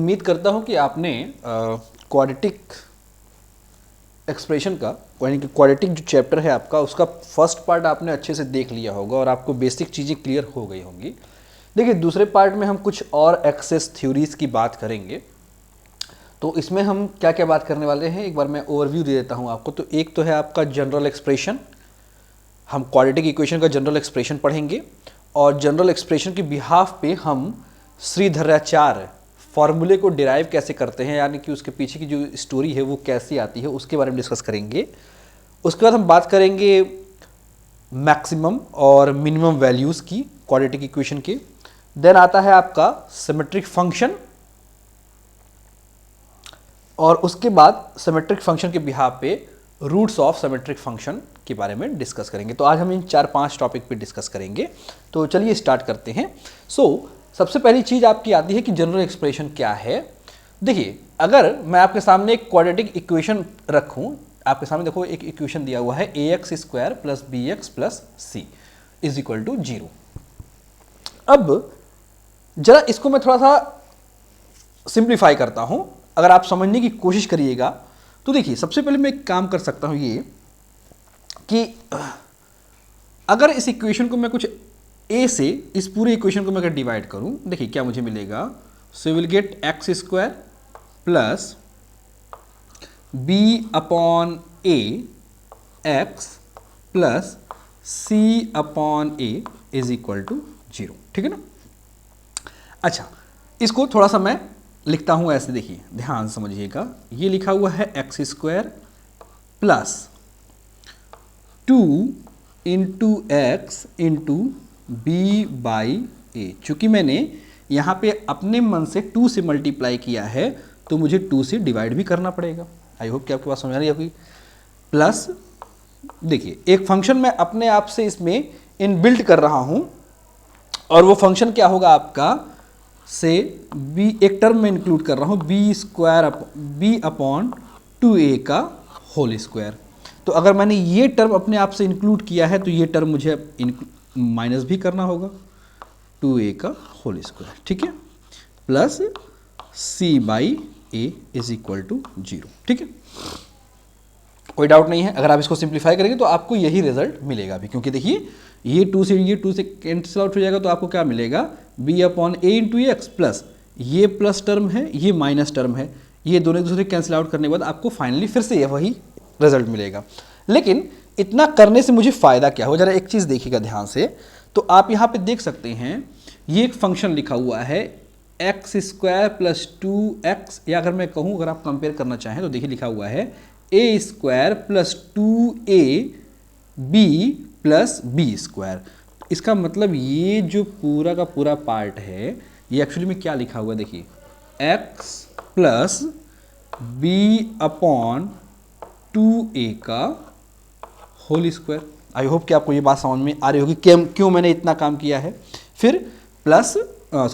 उम्मीद करता हूँ कि आपने क्वाड्रेटिक एक्सप्रेशन का यानी कि क्वाड्रेटिक जो चैप्टर है आपका उसका फर्स्ट पार्ट आपने अच्छे से देख लिया होगा और आपको बेसिक चीज़ें क्लियर हो गई होंगी। देखिए दूसरे पार्ट में हम कुछ और एक्सेस थ्योरीज की बात करेंगे। तो इसमें हम क्या क्या बात करने वाले हैं, एक बार मैं ओवरव्यू दे देता हूँ आपको। तो एक तो है आपका जनरल एक्सप्रेशन, हम क्वाड्रेटिक इक्वेशन का जनरल एक्सप्रेशन पढ़ेंगे और जनरल एक्सप्रेशन के बिहाफ पे हम श्रीधराचार्य फॉर्मूले को डिराइव कैसे करते हैं, यानी कि उसके पीछे की जो स्टोरी है वो कैसे आती है उसके बारे में डिस्कस करेंगे। उसके बाद हम बात करेंगे मैक्सिमम और मिनिमम वैल्यूज़ की क्वाड्रेटिक इक्वेशन के। देन आता है आपका सिमेट्रिक फंक्शन और उसके बाद सिमेट्रिक फंक्शन के बिहाफ पे रूट्स ऑफ सिमेट्रिक फंक्शन के बारे में डिस्कस करेंगे। तो आज हम इन 4-5 टॉपिक पे डिस्कस करेंगे। तो चलिए स्टार्ट करते हैं। सबसे पहली चीज़ आपकी आती है कि जनरल एक्सप्रेशन क्या है। देखिए अगर मैं आपके सामने एक क्वाड्रेटिक इक्वेशन रखूं, आपके सामने देखो एक इक्वेशन दिया हुआ है ax² + bx + c = 0। अब जरा इसको मैं थोड़ा सा सिंप्लीफाई करता हूं, अगर आप समझने की कोशिश करिएगा तो देखिए सबसे पहले मैं एक काम कर सकता हूं ये कि अगर इस इक्वेशन को मैं कुछ a से इस पूरे इक्वेशन को मैं अगर डिवाइड करूं, देखिए क्या मुझे मिलेगा। सो will gate x² + b/a x + c/a = 0। ठीक है ना। अच्छा, इसको थोड़ा सा मैं लिखता हूं ऐसे, देखिए ध्यान समझिएगा। ये लिखा हुआ है x² + 2 × x × b/a। चूंकि मैंने यहाँ पे अपने मन से 2 से मल्टीप्लाई किया है तो मुझे 2 से डिवाइड भी करना पड़ेगा। आई होप कि आपके पास समझ आ रही है अभी। प्लस देखिए एक फंक्शन मैं अपने आप से इसमें इनबिल्ट कर रहा हूँ और वो फंक्शन क्या होगा आपका, से b एक टर्म में इंक्लूड कर रहा हूँ b/2a का होल स्क्वायर। तो अगर मैंने ये टर्म अपने आप से इंक्लूड किया है तो ये टर्म मुझे माइनस भी करना होगा 2a का होल स्क्वायर। ठीक है, प्लस c/a = 0। ठीक है, कोई डाउट नहीं है। अगर आप इसको सिंप्लीफाई करेंगे तो आपको यही रिजल्ट मिलेगा भी, क्योंकि देखिए ये 2 से कैंसिल आउट हो जाएगा तो आपको क्या मिलेगा b/a × x प्लस ये प्लस टर्म है, ये माइनस टर्म है, ये दोनों एक दूसरे कैंसिल आउट करने के बाद आपको फाइनली फिर से वही रिजल्ट मिलेगा। लेकिन इतना करने से मुझे फ़ायदा क्या हो, जरा एक चीज़ देखिएगा ध्यान से। तो आप यहाँ पे देख सकते हैं ये एक फंक्शन लिखा हुआ है x² + 2x, या अगर मैं कहूँ, अगर आप कंपेयर करना चाहें तो देखिए लिखा हुआ है a² + 2ab + b²। इसका मतलब ये जो पूरा का पूरा पार्ट है ये एक्चुअली में क्या लिखा हुआ है, देखिए x + b/2a का होल स्क्वायर। आई होप कि आपको ये बात समझ में आ रही होगी क्यों मैंने इतना काम किया है। फिर प्लस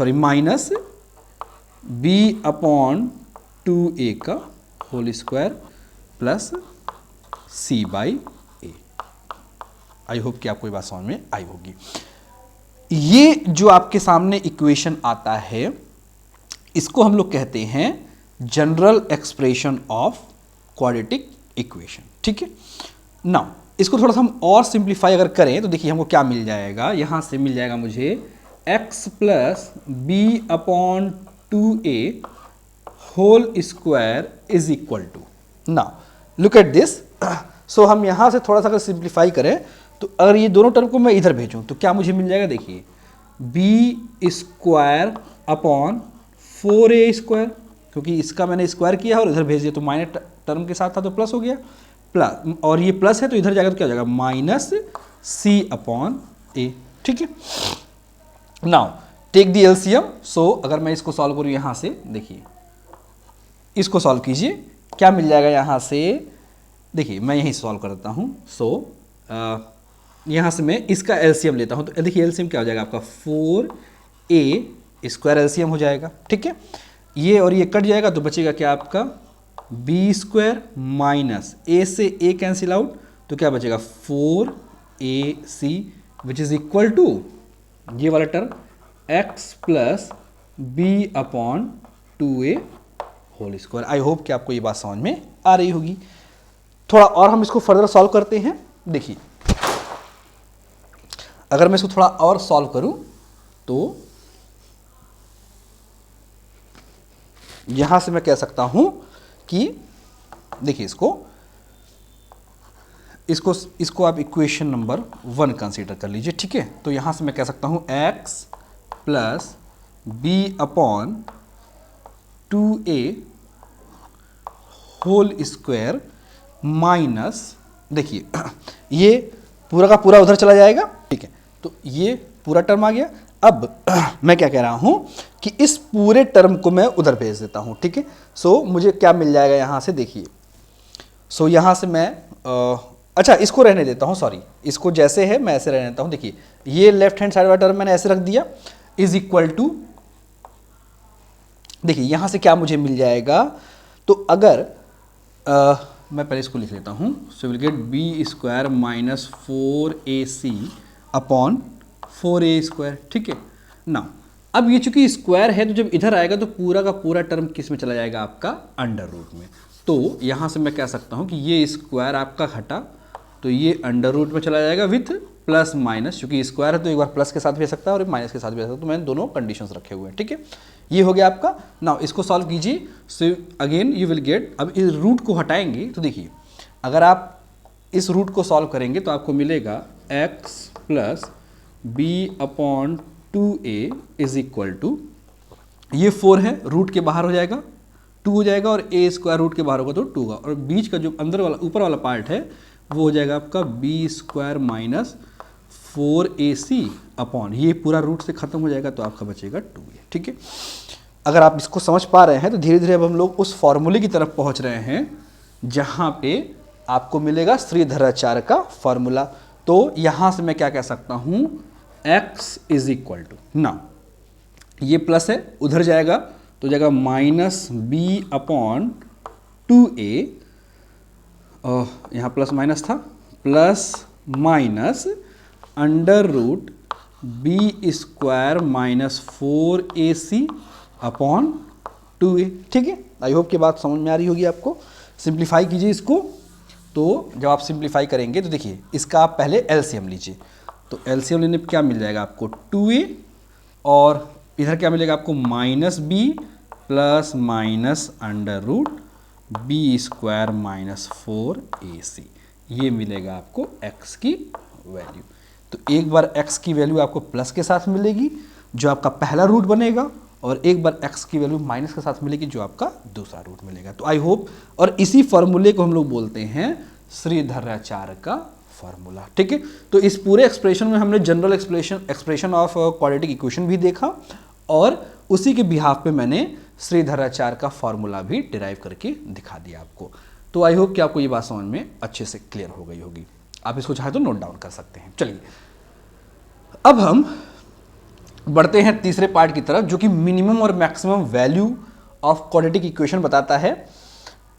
माइनस b/2a का whole square plus c/a। I hope कि आपको ये बात समझ में आई होगी। ये जो आपके सामने इक्वेशन आता है इसको हम लोग कहते हैं general expression of quadratic equation. ठीक है, नाउ इसको थोड़ा सा हम और सिंप्लीफाई अगर करें तो देखिए हमको क्या मिल जाएगा, यहां से मिल जाएगा मुझे x + b/2a whole square = now look at this. So हम यहां से थोड़ा सा अगर सिंप्लीफाई करें तो अगर ये दोनों टर्म को मैं इधर भेजूं तो क्या मुझे मिल जाएगा, देखिए b²/4a², क्योंकि इसका मैंने स्क्वायर किया और इधर भेज दिया तो माइनस टर्म के साथ था तो प्लस हो गया, प्लस और ये प्लस है तो इधर जाएगा तो क्या हो जाएगा -c/a। ठीक है, नाउ टेक द एलसीएम। सो अगर मैं इसको सॉल्व करूं यहां से, देखिए इसको सॉल्व कीजिए, क्या मिल जाएगा यहां से, देखिए मैं यहीं सॉल्व कर देता हूं। सो यहां से मैं इसका एलसीएम लेता हूं तो देखिए एलसीएम क्या हो जाएगा आपका 4a² एलसीएम हो जाएगा। ठीक है, ये और ये कट जाएगा तो बचेगा क्या आपका b² माइनस a से a कैंसिल आउट तो क्या बचेगा 4ac which is equal to ये वाला term x + b/2a 2a whole square. I hope कि आपको ये बात समझ में आ रही होगी। थोड़ा और हम इसको फर्दर सॉल्व करते हैं। देखिए, अगर मैं इसको थोड़ा और सॉल्व करूं तो यहां से मैं कह सकता हूं कि देखिए, इसको आप इक्वेशन नंबर 1 कंसीडर कर लीजिए, ठीक है। तो यहां से मैं कह सकता हूं x plus B upon 2a whole square minus, देखिए ये पूरा का पूरा उधर चला जाएगा, ठीक है। तो ये पूरा टर्म आ गया। अब मैं क्या कह रहा हूं कि इस पूरे टर्म को मैं उधर भेज देता हूं, ठीक है। सो मुझे क्या मिल जाएगा यहां से, देखिए। सो यहां से मैं अच्छा, इसको रहने देता हूं, सॉरी, इसको जैसे है मैं ऐसे रहने देता हूं। देखिए, ये लेफ्ट हैंड साइड वाला टर्म मैंने ऐसे रख दिया, इज इक्वल टू, देखिए यहां से क्या मुझे मिल जाएगा। तो अगर मैं पहले इसको लिख लेता हूं, so will get B square minus 4ac upon 4a square, ठीक है ना। अब ये चूंकि स्क्वायर है, तो जब इधर आएगा तो पूरा का पूरा टर्म किस में चला जाएगा, आपका अंडर रूट में। तो यहां से मैं कह सकता हूं कि ये स्क्वायर आपका हटा, तो ये अंडर रूट में चला जाएगा विथ प्लस माइनस, क्योंकि स्क्वायर है तो एक बार प्लस के साथ भी आ सकता है और माइनस के साथ भी आ सकता है। तो मैंने दोनों कंडीशंस रखे हुए हैं, ठीक है। ये हो गया आपका। नाउ इसको सॉल्व कीजिए, so again you will get, अब इस रूट को हटाएंगे तो देखिए, अगर आप इस रूट को सॉल्व करेंगे तो आपको मिलेगा x plus B upon 2a is equal to, ये 4 है, रूट के बाहर हो जाएगा 2 हो जाएगा, और a स्क्वायर रूट के बाहर होगा तो 2 होगा, और बीच का जो अंदर वाला ऊपर वाला पार्ट है वो हो जाएगा आपका B square minus 4ac upon, ये पूरा रूट से खत्म हो जाएगा तो आपका बचेगा 2a, ठीक है। अगर आप इसको समझ पा रहे हैं तो धीरे धीरे अब हम लोग उस फॉर्मूले की तरफ पहुंच रहे हैं जहां पे आपको मिलेगा श्रीधराचार्य का फॉर्मूला। तो यहां से मैं क्या कह सकता हूं, x इज इक्वल टू, ना ये प्लस है उधर जाएगा तो जाएगा माइनस बी अपॉन 2a, यहाँ प्लस माइनस था, plus minus under root B square minus 4ac upon 2a, ठीक है। आई होप की बात समझ में आ रही होगी आपको। सिंप्लीफाई कीजिए इसको, तो जब आप सिंप्लीफाई करेंगे तो देखिए, इसका आप पहले एलसीएम लीजिए, तो एलसीएम लेने पर क्या मिल जाएगा आपको 2a, और इधर क्या मिलेगा आपको minus B plus minus under root B square minus 4ac, ये मिलेगा आपको x की वैल्यू। तो एक बार x की वैल्यू आपको प्लस के साथ मिलेगी जो आपका पहला रूट बनेगा, और एक बार x की वैल्यू माइनस के साथ मिलेगी जो आपका दूसरा रूट मिलेगा। तो आई होप, और इसी फॉर्मूले को हम लोग बोलते हैं श्रीधराचार्य का फॉर्मूला, ठीक है। तो इस पूरे एक्सप्रेशन में हमने general expression of quadratic equation भी देखा, और उसी के बिहाफ पे मैंने श्रीधराचार्य का फॉर्मूला भी डिराइव करके दिखा दिया आपको। तो आई होप कि आपको ये बात समझ में अच्छे से क्लियर हो गई होगी। आप इसको चाहे तो नोट डाउन कर सकते हैं। चलिए, अब हम बढ़ते हैं तीसरे पार्ट की तरफ, जो कि मिनिमम और maximum value of quadratic equation बताता है।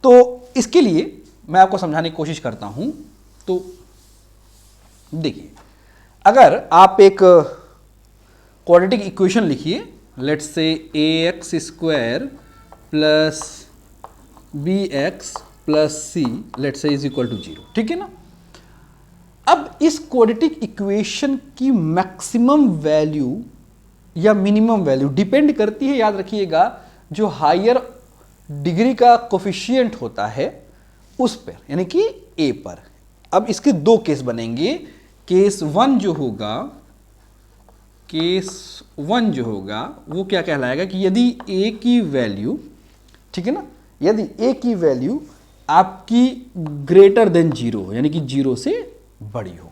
तो इसके लिए मैं आपको समझाने की कोशिश करता हूं। तो देखिए, अगर आप एक क्वाड्रेटिक इक्वेशन लिखिए, let's say ax square plus bx plus c let's say is equal to 0, ठीक है ना। अब इस क्वाड्रेटिक इक्वेशन की मैक्सिमम वैल्यू या मिनिमम वैल्यू डिपेंड करती है, याद रखिएगा, जो हायर डिग्री का कोफिशिएंट होता है उस पर, यानी कि a पर। अब इसके दो केस बनेंगे। केस वन जो होगा वो क्या कहलाएगा कि यदि a की वैल्यू, ठीक है ना, यदि a की वैल्यू आपकी ग्रेटर देन 0 यानी कि 0 से बड़ी हो।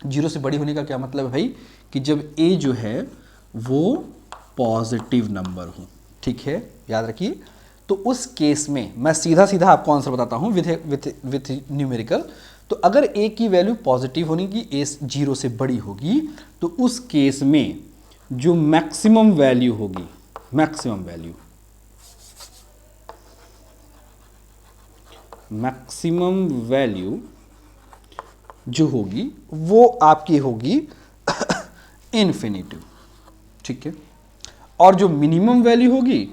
0 से बड़ी होने का क्या मतलब है भाई, कि जब a जो है वो पॉजिटिव नंबर हो, ठीक है, याद रखिए। तो उस केस में मैं सीधा सीधा आपको आंसर बताता हूं विथ न्यूमेरिकल। तो अगर a की वैल्यू पॉजिटिव होने की, a 0 से बड़ी होगी, तो उस केस में जो मैक्सिमम वैल्यू होगी, मैक्सिमम वैल्यू जो होगी वो आपकी होगी इन्फिनिटिव, ठीक है। और जो मिनिमम वैल्यू होगी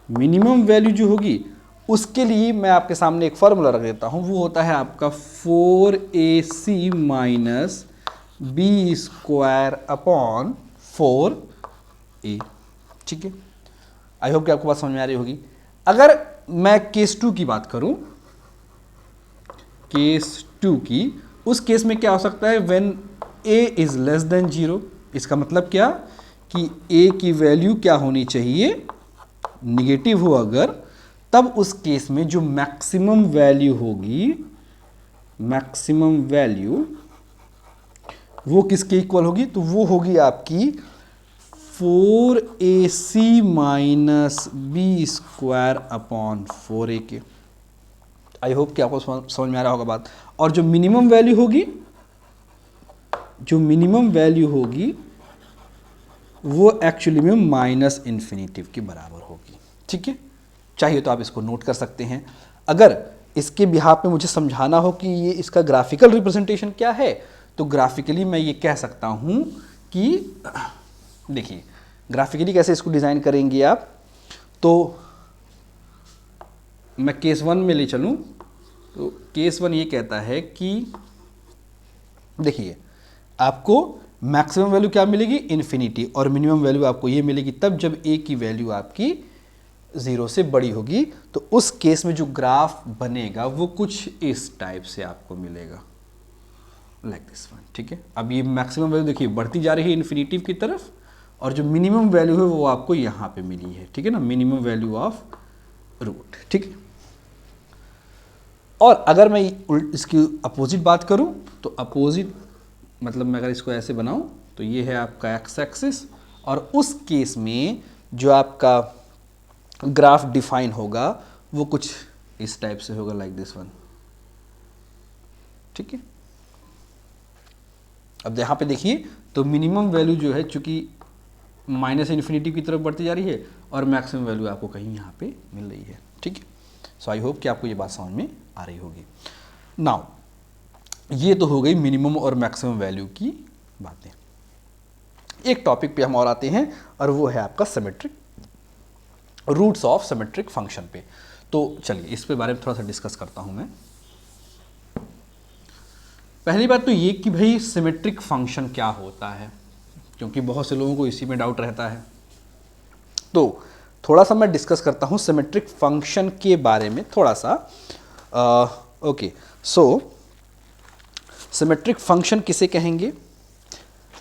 मिनिमम वैल्यू जो होगी उसके लिए मैं आपके सामने एक फॉर्मूला रख देता हूं, वो होता है आपका 4ac minus B square upon 4a। ठीक है, आई होप कि आपको बात समझ में आ रही होगी। अगर मैं केस 2 की बात करूं, केस 2 की, उस केस में क्या हो सकता है, when a is less than 0। इसका मतलब क्या कि a की वैल्यू क्या होनी चाहिए, निगेटिव हो अगर, तब उस केस में जो मैक्सिमम वैल्यू होगी, मैक्सिमम वैल्यू वो किसके इक्वल होगी, तो वो होगी आपकी 4ac minus B square upon 4a के। आई होप कि आपको समझ में आ रहा होगा बात। और जो मिनिमम वैल्यू होगी, जो मिनिमम वैल्यू होगी वो एक्चुअली में माइनस इन्फिनिटिव के बराबर होगी। ठीक है, चाहिए तो आप इसको नोट कर सकते हैं। अगर इसके बिहाफ में मुझे समझाना हो कि ये इसका ग्राफिकल रिप्रेजेंटेशन क्या है, तो ग्राफिकली मैं ये कह सकता हूं कि देखिए ग्राफिकली कैसे इसको डिज़ाइन करेंगे आप, तो मैं केस 1 में ले चलूं, तो केस 1 ये कहता है कि देखिए आपको मैक्सिमम वैल्यू क्या मिलेगी, इन्फिनिटी, और मिनिमम वैल्यू आपको ये मिलेगी तब जब a की वैल्यू आपकी 0 से बड़ी होगी। तो उस केस में जो ग्राफ बनेगा वो कुछ इस टाइप से आपको मिलेगा, लाइक दिस वन। ठीक है, अब ये मैक्सिमम वैल्यू देखिए बढ़ती जा रही है इन्फिनिटिव की तरफ, और जो मिनिमम वैल्यू है वो आपको यहाँ पे मिली है। ठीक है ना, मिनिमम वैल्यू ऑफ रूट। ठीक है, और अगर मैं इसकी अपोजिट बात करूं, तो अपोजिट मतलब मैं अगर इसको ऐसे बनाऊं, तो ये है आपका एक्स एक्सिस, और उस केस में जो आपका ग्राफ डिफाइन होगा वो कुछ इस टाइप से होगा, लाइक दिस वन। ठीक है, अब यहाँ पे देखिए तो मिनिमम वैल्यू जो है चूंकि माइनस इन्फिनिटी की तरफ बढ़ती जा रही है, और मैक्सिमम वैल्यू आपको कहीं यहाँ पे मिल रही है। ठीक है, सो आई होप कि आपको ये बात समझ में आ रही होगी। नाउ ये तो हो गई मिनिमम और मैक्सिमम वैल्यू की बातें। एक टॉपिक पे हम और आते हैं, और वो है आपका symmetric, roots of symmetric function पे। तो चलिए इस पे बारे में थोड़ा सा डिस्कस करता हूं मैं। पहली बात तो ये कि भाई सिमेट्रिक फंक्शन क्या होता है, क्योंकि बहुत से लोगों को इसी में डाउट रहता है। तो थोड़ा सा मैं डिस्कस करता हूं सिमेट्रिक फंक्शन के बारे में थोड़ा सा। ओके, सो सिमेट्रिक फंक्शन किसे कहेंगे।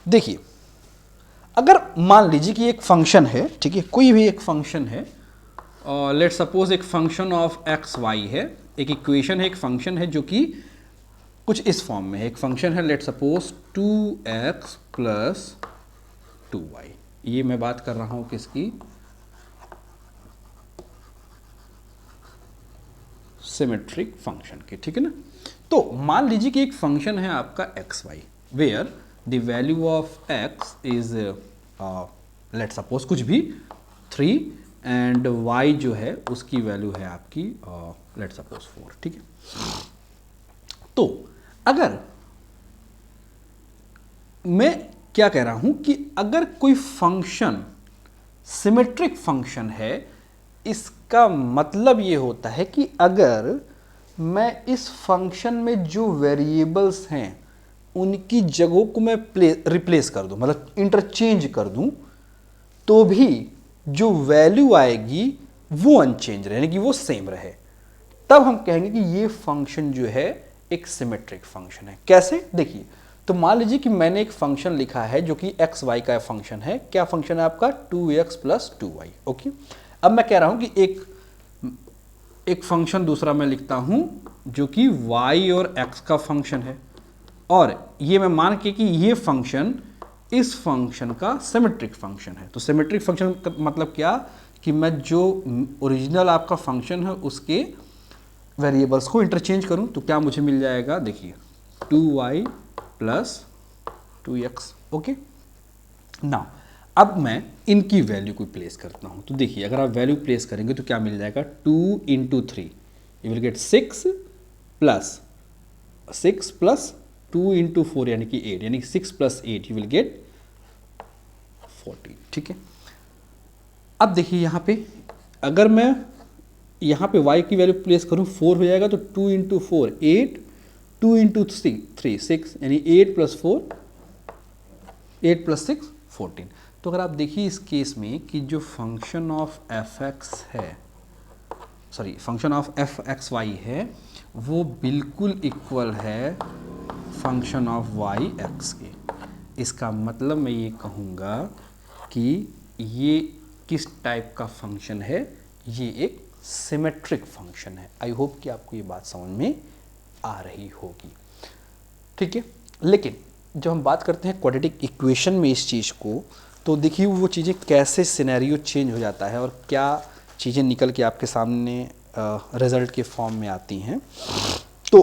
देखिए अगर मान लीजिए कि एक फंक्शन है, ठीक है, कोई भी एक फंक्शन है, लेट सपोज एक फंक्शन ऑफ एक्स वाई है, एक इक्वेशन है, एक फंक्शन है जो कि कुछ इस फॉर्म में है। एक फंक्शन है let suppose 2x plus 2y। ये मैं बात कर रहा हूं किसकी, सिमेट्रिक फंक्शन की। ठीक है ना, तो मान लीजिए कि एक फंक्शन है आपका X Y, where the value of X is let suppose कुछ भी 3, एंड y जो है उसकी वैल्यू है आपकी लेट सपोज 4। ठीक है, तो अगर मैं क्या कह रहा हूं कि अगर कोई फंक्शन सिमेट्रिक फंक्शन है, इसका मतलब ये होता है कि अगर मैं इस फंक्शन में जो वेरिएबल्स हैं उनकी जगहों को मैं रिप्लेस कर दूं, मतलब इंटरचेंज कर दूं, तो भी जो वैल्यू आएगी वो अनचेंज रहे, यानी कि वो सेम रहे, तब हम कहेंगे कि ये फंक्शन जो है एक सिमेट्रिक फंक्शन है। कैसे, देखिए, तो मान लीजिए कि मैंने एक फंक्शन लिखा है जो कि एक्स वाई का फंक्शन है। क्या फंक्शन है आपका, 2x प्लस 2y। ओके, अब मैं कह रहा हूं कि एक फंक्शन दूसरा मैं लिखता हूं जो कि y और x का फंक्शन है, और ये मैं मान के कि ये फंक्शन इस फंक्शन का सिमेट्रिक फंक्शन है। तो सिमेट्रिक फंक्शन का मतलब क्या, कि मैं जो ओरिजिनल आपका फंक्शन है उसके वेरिएबल्स को इंटरचेंज करूं, तो क्या मुझे मिल जाएगा, देखिए 2y plus 2x। Okay, now अब मैं इनकी वैल्यू को प्लेस करता हूं, तो देखिए अगर आप वैल्यू प्लेस करेंगे तो क्या मिल जाएगा, 2 into 3 you will get 6 plus 2 into 4 यानी कि 8, यानी कि 6 प्लस 8 यू विल गेट 14। ठीक है, अब देखिए यहाँ पे अगर मैं यहाँ पे y की वैल्यू प्लेस करूँ 4 हो जाएगा, तो 2 इंटू 4 8, 2 इंटू 3 6, यानी 8 प्लस 4 8 प्लस 6 14। तो अगर आप देखिए इस केस में कि जो फंक्शन ऑफ एफ एक्स है, sorry function of F X Y है, वो बिल्कुल इक्वल है फंक्शन ऑफ वाई एक्स के। इसका मतलब मैं ये कहूँगा कि ये किस टाइप का फंक्शन है, ये एक सिमेट्रिक फंक्शन है। आई होप कि आपको ये बात समझ में आ रही होगी, ठीक है। लेकिन जब हम बात करते हैं क्वाड्रेटिक इक्वेशन में इस चीज़ को, तो देखिए वो चीज़ें कैसे सिनेरियो चेंज हो जाता है और क्या चीज़ें निकल के आपके सामने रिजल्ट के फॉर्म में आती हैं। तो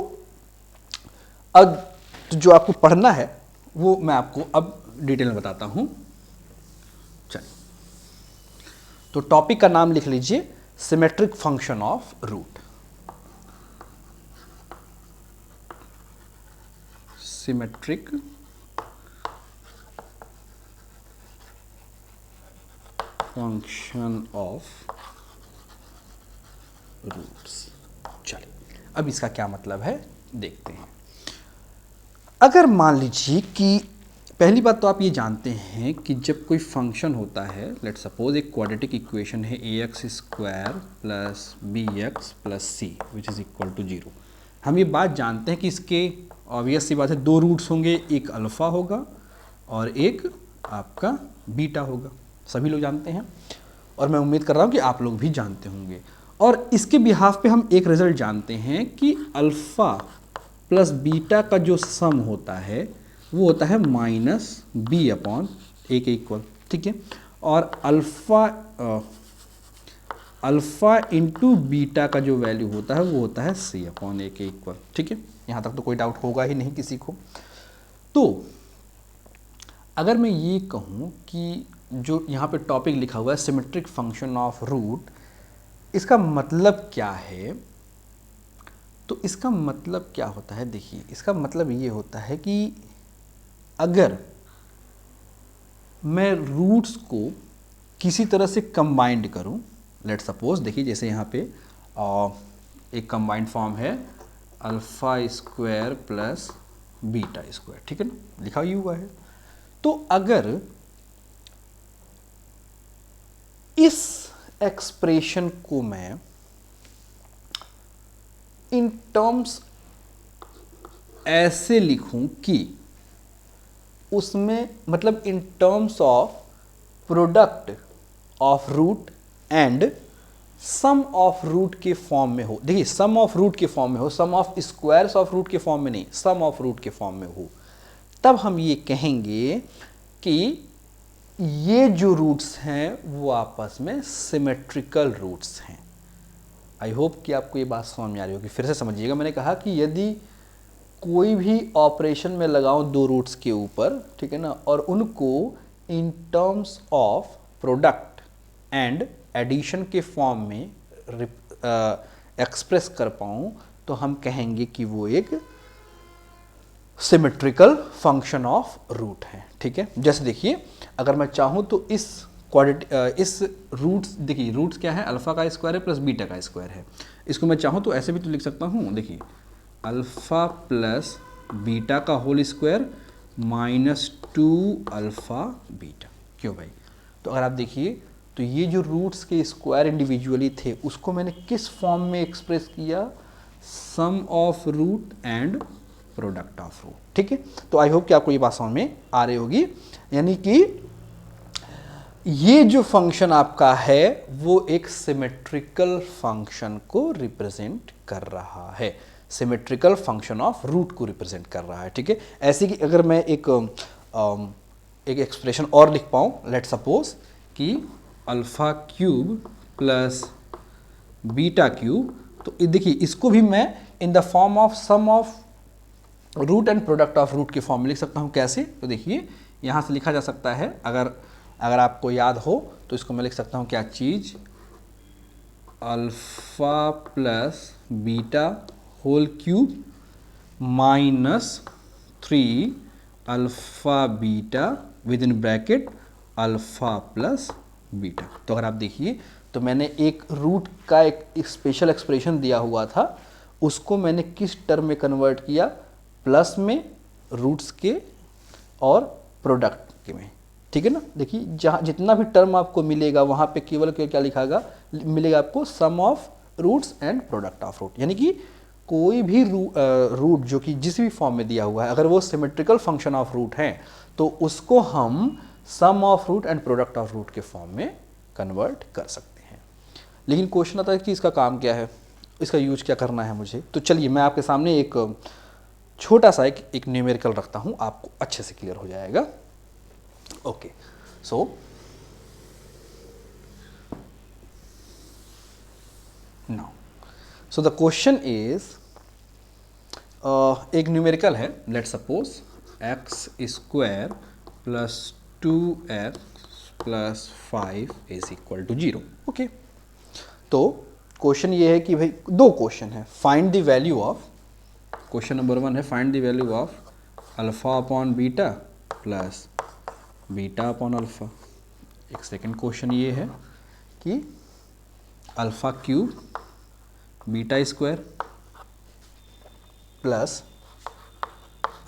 अब जो आपको पढ़ना है वो मैं आपको अब डिटेल में बताता हूँ। चलिए, तो टॉपिक का नाम लिख लीजिए, symmetric function of root. Symmetric function of roots. चलिए, अब इसका क्या मतलब है देखते हैं। अगर मान लीजिए कि पहली बात तो आप ये जानते हैं कि जब कोई फंक्शन होता है, लेट सपोज एक क्वाड्रेटिक इक्वेशन है ax square plus bx plus c which is equal to 0। हम ये बात जानते हैं कि इसके ऑब्वियस सी बात है दो रूट्स होंगे, एक अल्फ़ा होगा और एक आपका बीटा होगा। सभी लोग जानते हैं और मैं उम्मीद कर रहा हूँ कि आप लोग भी जानते होंगे। और इसके बिहाफ पे हम एक रिजल्ट जानते हैं कि अल्फ़ा प्लस बीटा का जो सम होता है वो होता है माइनस बी अपॉन ए के इक्वल, ठीक है। और अल्फ़ा इंटू बीटा का जो वैल्यू होता है वो होता है सी अपॉन ए के इक्वल, ठीक है। यहाँ तक तो कोई डाउट होगा ही नहीं किसी को। तो अगर मैं ये कहूँ कि जो यहाँ पे टॉपिक लिखा हुआ है सिमेट्रिक फंक्शन ऑफ रूट, इसका मतलब क्या है, तो इसका मतलब क्या होता है, देखिए इसका मतलब ये होता है कि अगर मैं रूट्स को किसी तरह से कंबाइंड करूं, लेट सपोज देखिए जैसे यहाँ पे एक कंबाइंड फॉर्म है alpha square plus beta square, ठीक है ना, लिखा ही हुआ है। तो अगर इस एक्सप्रेशन को मैं इन टर्म्स ऐसे लिखूं कि उसमें मतलब in terms of product of root and sum of root के फॉर्म में हो, देखिए सम ऑफ रूट के फॉर्म में हो, sum of squares of root के फॉर्म में नहीं, सम ऑफ रूट के फॉर्म में हो, तब हम ये कहेंगे कि ये जो रूट्स हैं वो आपस में सिमेट्रिकल रूट्स हैं। आई होप कि आपको ये बात समझ में आ रही होगी। फिर से समझिएगा, मैंने कहा कि यदि कोई भी ऑपरेशन में लगाऊं दो रूट्स के ऊपर, ठीक है ना, और उनको in terms of product and addition के फॉर्म में एक्सप्रेस कर पाऊं, तो हम कहेंगे कि वो एक सिमेट्रिकल फंक्शन ऑफ रूट है, ठीक है। जैसे देखिए अगर मैं चाहूँ तो इस रूट्स, देखिए रूट्स क्या है, अल्फ़ा का स्क्वायर है प्लस बीटा का स्क्वायर है। इसको मैं चाहूँ तो ऐसे भी तो लिख सकता हूँ, देखिए अल्फ़ा प्लस बीटा का whole square minus 2 alpha beta. क्यों भाई? तो अगर आप देखिए तो ये जो रूट्स के स्क्वायर इंडिविजुअली थे उसको मैंने किस फॉर्म में एक्सप्रेस किया, sum of root and product of root, ठीक है। तो आई होप कि आपको ये बात समझ में आ रही होगी, यानी कि ये जो फंक्शन आपका है वो एक सिमेट्रिकल फंक्शन को रिप्रेजेंट कर रहा है, सिमेट्रिकल फंक्शन ऑफ रूट को रिप्रेजेंट कर रहा है, ठीक है। ऐसे कि अगर मैं एक एक्सप्रेशन और लिख पाऊँ, लेट सपोज कि alpha cube plus beta cube, तो देखिए इसको भी मैं in the form of sum of root and product of root के फॉर्म में लिख सकता हूँ। कैसे? तो देखिए यहाँ से लिखा जा सकता है, अगर आपको याद हो तो इसको मैं लिख सकता हूँ क्या चीज़, alpha plus beta whole cube minus 3 alpha beta within bracket alpha plus beta. तो अगर आप देखिए तो मैंने एक रूट का एक स्पेशल एक्सप्रेशन दिया हुआ था, उसको मैंने किस टर्म में कन्वर्ट किया, प्लस में, रूट्स के और प्रोडक्ट के में, ठीक है ना। देखिए जहाँ जितना भी टर्म आपको मिलेगा वहाँ पे केवल क्या लिखागा, मिलेगा आपको sum of roots and product of root, यानी कि कोई भी रूट जो कि जिस भी फॉर्म में दिया हुआ है, अगर वो सिमेट्रिकल फंक्शन ऑफ रूट है तो उसको हम sum of root and product of root के फॉर्म में कन्वर्ट कर सकते हैं। लेकिन क्वेश्चन आता है कि इसका काम क्या है, इसका यूज क्या करना है मुझे। तो चलिए मैं आपके सामने एक छोटा सा एक न्यूमेरिकल रखता हूँ, आपको अच्छे से क्लियर हो जाएगा। Okay, so now so the question is, एक न्यूमेरिकल है, let suppose X square plus 2x plus 5 is equal to 0। Okay, तो क्वेश्चन ये है कि भाई दो क्वेश्चन है, find the value of, question number 1 है find the value of alpha upon beta plus beta upon alpha. एक सेकंड क्वेश्चन ये है कि alpha cube beta square plus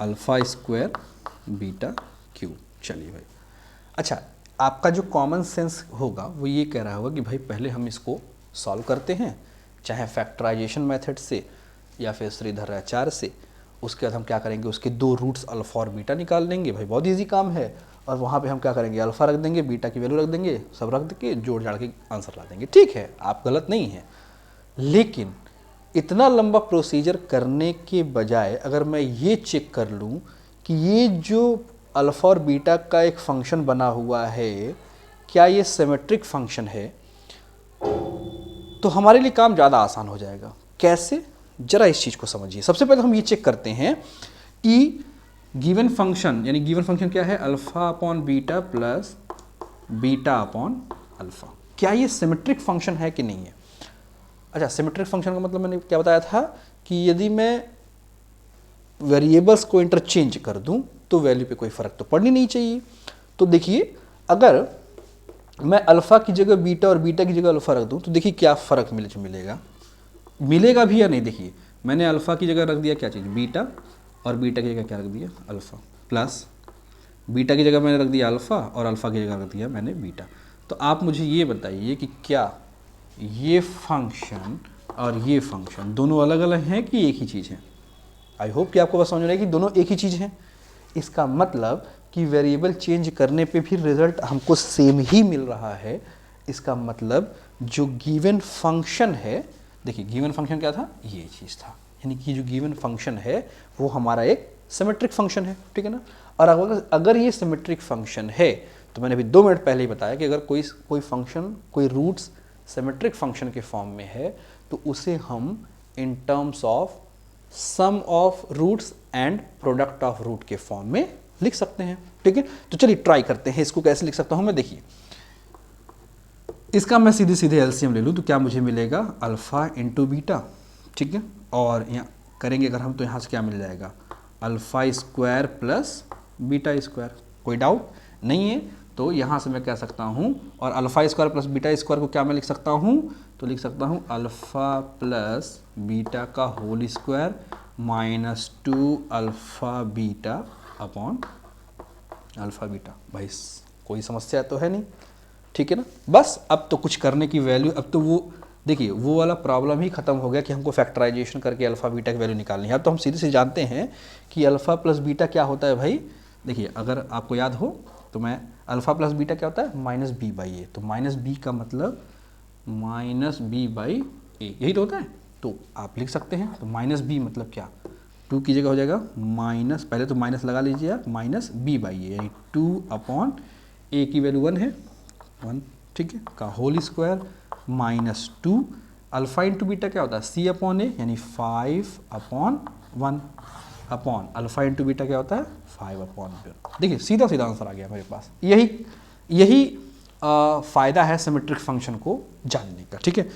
alpha square beta cube. चलिए भाई, अच्छा आपका जो कॉमन सेंस होगा वो ये कह रहा होगा कि भाई पहले हम इसको सॉल्व करते हैं, चाहे फैक्टराइजेशन मेथड से या फिर श्रीधराचार्य से। उसके बाद हम क्या करेंगे, उसके दो रूट्स अल्फा और बीटा निकाल लेंगे, भाई बहुत इजी काम है। और वहाँ पे हम क्या करेंगे, अल्फा रख देंगे, बीटा की वैल्यू रख देंगे, सब रख के जोड़ जाड़ के आंसर ला देंगे। ठीक है, आप गलत नहीं है, लेकिन इतना लंबा प्रोसीजर करने के बजाय अगर मैं ये चेक कर लूँ कि ये जो अल्फ़ा और बीटा का एक फंक्शन बना हुआ है, क्या ये सिमेट्रिक फंक्शन है, तो हमारे लिए काम ज़्यादा आसान हो जाएगा। कैसे, जरा इस चीज़ को समझिए। सबसे पहले हम ये चेक करते हैं कि गिवन फंक्शन, यानी गिवन फंक्शन क्या है, alpha upon beta plus beta upon alpha, क्या ये सिमेट्रिक फंक्शन है कि नहीं है। अच्छा, सिमेट्रिक फंक्शन का मतलब मैंने क्या बताया था कि यदि मैं वेरिएबल्स को इंटरचेंज कर दूं तो वैल्यू पे कोई फ़र्क तो पड़नी नहीं चाहिए। तो देखिए, अगर मैं अल्फ़ा की जगह बीटा और बीटा की जगह अल्फ़ा रख दूं तो देखिए क्या फ़र्क मिलेगा भी या नहीं। देखिए मैंने अल्फ़ा की जगह रख दिया क्या चीज़, बीटा, और बीटा की जगह क्या रख दिया, अल्फ़ा, प्लस बीटा की जगह मैंने रख दिया अल्फ़ा और अल्फ़ा की जगह रख दिया मैंने बीटा। तो आप मुझे ये बताइए कि क्या ये फंक्शन और ये फंक्शन दोनों अलग अलग हैं कि एक ही चीज़ है। आई होप कि आपको बस समझ रहा है कि दोनों एक ही चीज़ हैं। इसका मतलब कि वेरिएबल चेंज करने पे भी रिजल्ट हमको सेम ही मिल रहा है। इसका मतलब जो गिवन फंक्शन है, देखिए गिवन फंक्शन क्या था, ये चीज़ था, यानी कि जो गिवन फंक्शन है वो हमारा एक सिमेट्रिक फंक्शन है, ठीक है ना। और अगर ये सिमेट्रिक फंक्शन है तो मैंने अभी 2 मिनट पहले ही बताया कि अगर कोई फंक्शन, कोई रूट्स सिमेट्रिक फंक्शन के फॉर्म में है तो उसे हम in terms of sum of roots and product of root के फॉर्म में लिख सकते हैं, ठीक है। तो चलिए ट्राई करते हैं, इसको कैसे लिख सकता हूं मैं। देखिए इसका मैं सीधे सीधे एलसीएम ले लूँ तो क्या मुझे मिलेगा, अल्फ़ा इंटू बीटा, ठीक है। और यहाँ करेंगे अगर हम तो यहाँ से क्या मिल जाएगा, alpha square plus beta square. कोई डाउट नहीं है, तो यहाँ से मैं कह सकता हूँ, और alpha square plus beta square को क्या मैं लिख सकता हूँ, तो लिख सकता हूँ अल्फ़ा प्लस बीटा का whole square minus 2 alpha beta upon alpha beta. भाई कोई समस्या तो है नहीं, ठीक है ना। बस अब तो कुछ करने की वैल्यू, अब तो वो देखिए वो वाला प्रॉब्लम ही खत्म हो गया कि हमको फैक्टराइजेशन करके अल्फ़ा बीटा की वैल्यू निकालनी है। अब तो हम सीधे से जानते हैं कि अल्फ़ा प्लस बीटा क्या होता है। भाई देखिए अगर आपको याद हो तो मैं अल्फ़ा प्लस बीटा क्या होता है, माइनस बी बाई ए। तो माइनस बी का मतलब माइनस बी बाई ए, यही तो होता है। तो आप लिख सकते हैं, तो माइनस बी मतलब क्या, 2 की जगह हो जाएगा माइनस, पहले तो माइनस लगा लीजिए आप, माइनस बी बाई ए, यानी 2 अपॉन ए की वैल्यू 1 है, 1, ठीक है, का whole square minus 2 alpha into beta क्या होता है, सी अपॉन ए, यानी 5 upon 1 upon alpha into beta क्या होता है, 5 अपॉन। देखिए सीधा सीधा आंसर आ गया मेरे पास। यही फ़ायदा है सिमेट्रिक फंक्शन को जानने का, ठीक है।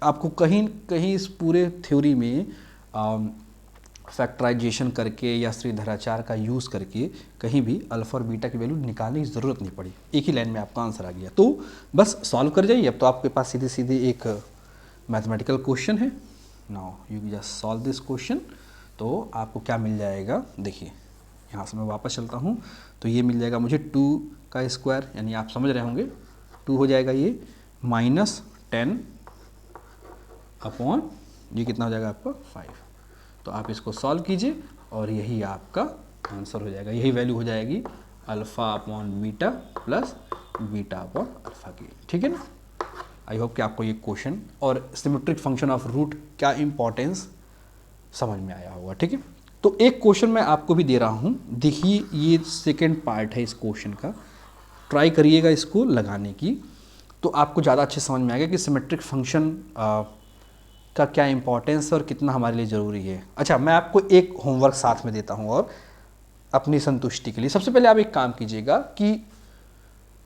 आपको कहीं कहीं इस पूरे थ्योरी में फैक्टराइजेशन करके या श्रीधराचार का यूज़ करके कहीं भी अल्फ़ा और बीटा की वैल्यू निकालने की ज़रूरत नहीं पड़ी, एक ही लाइन में आपका आंसर आ गया। तो बस सॉल्व कर जाइए। अब तो आपके पास सीधे सीधे एक मैथमेटिकल क्वेश्चन है। Now you just solve this question. तो आपको क्या मिल जाएगा, देखिए यहाँ से मैं वापस चलता हूँ तो ये मिल जाएगा मुझे 2 का स्क्वायर, यानी आप समझ रहे होंगे 2 हो जाएगा ये -10 अपॉन ये कितना हो जाएगा आपका 5। तो आप इसको सॉल्व कीजिए और यही आपका आंसर हो जाएगा, यही वैल्यू हो जाएगी alpha upon beta plus beta upon alpha की। ठीक है ना। आई होप कि आपको ये क्वेश्चन और सिमेट्रिक फंक्शन ऑफ रूट क्या इंपॉर्टेंस समझ में आया होगा। ठीक है। तो एक क्वेश्चन मैं आपको भी दे रहा हूँ, देखिए ये सेकेंड पार्ट है इस क्वेश्चन का, ट्राई करिएगा इसको लगाने की, तो आपको ज़्यादा अच्छे समझ में आएगा कि सिमेट्रिक फंक्शन का क्या इंपॉर्टेंस और कितना हमारे लिए ज़रूरी है। अच्छा, मैं आपको एक होमवर्क साथ में देता हूँ और अपनी संतुष्टि के लिए सबसे पहले आप एक काम कीजिएगा कि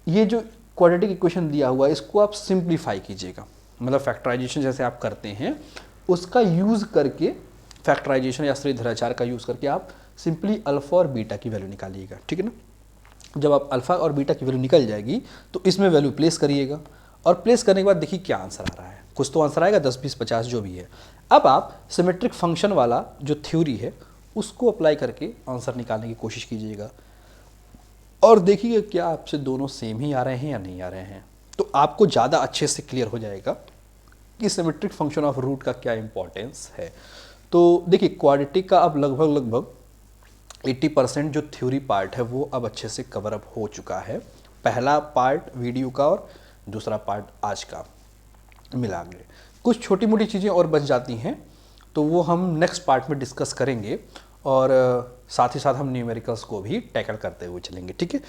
ये जो क्वाड्रेटिक इक्वेशन दिया हुआ है इसको आप सिंप्लीफाई कीजिएगा, मतलब फैक्टराइजेशन जैसे आप करते हैं उसका यूज़ करके, फैक्टराइजेशन या श्रीधराचार का यूज़ करके आप सिंपली अल्फ़ा और बीटा की वैल्यू निकालिएगा। ठीक है ना। जब आप अल्फ़ा और बीटा की वैल्यू निकल जाएगी तो इसमें वैल्यू प्लेस करिएगा और प्लेस करने के बाद देखिए क्या आंसर आ रहा है। कुछ तो आंसर आएगा 10, 20, 50 जो भी है। अब आप सिमेट्रिक फंक्शन वाला जो थ्योरी है उसको अप्लाई करके आंसर निकालने की कोशिश कीजिएगा और देखिए क्या आपसे दोनों सेम ही आ रहे हैं या नहीं आ रहे हैं। तो आपको ज़्यादा अच्छे से क्लियर हो जाएगा कि सिमेट्रिक फंक्शन ऑफ रूट का क्या इंपॉर्टेंस है। तो देखिए क्वाड्रेटिक का अब लगभग 80% जो थ्योरी पार्ट है वो अब अच्छे से कवर अप हो चुका है, पहला पार्ट वीडियो का और दूसरा पार्ट आज का मिला के। कुछ छोटी मोटी चीज़ें और बच जाती हैं तो वो हम नेक्स्ट पार्ट में डिस्कस करेंगे और साथ ही साथ हम न्यूमेरिकल्स को भी टैकल करते हुए चलेंगे। ठीक है।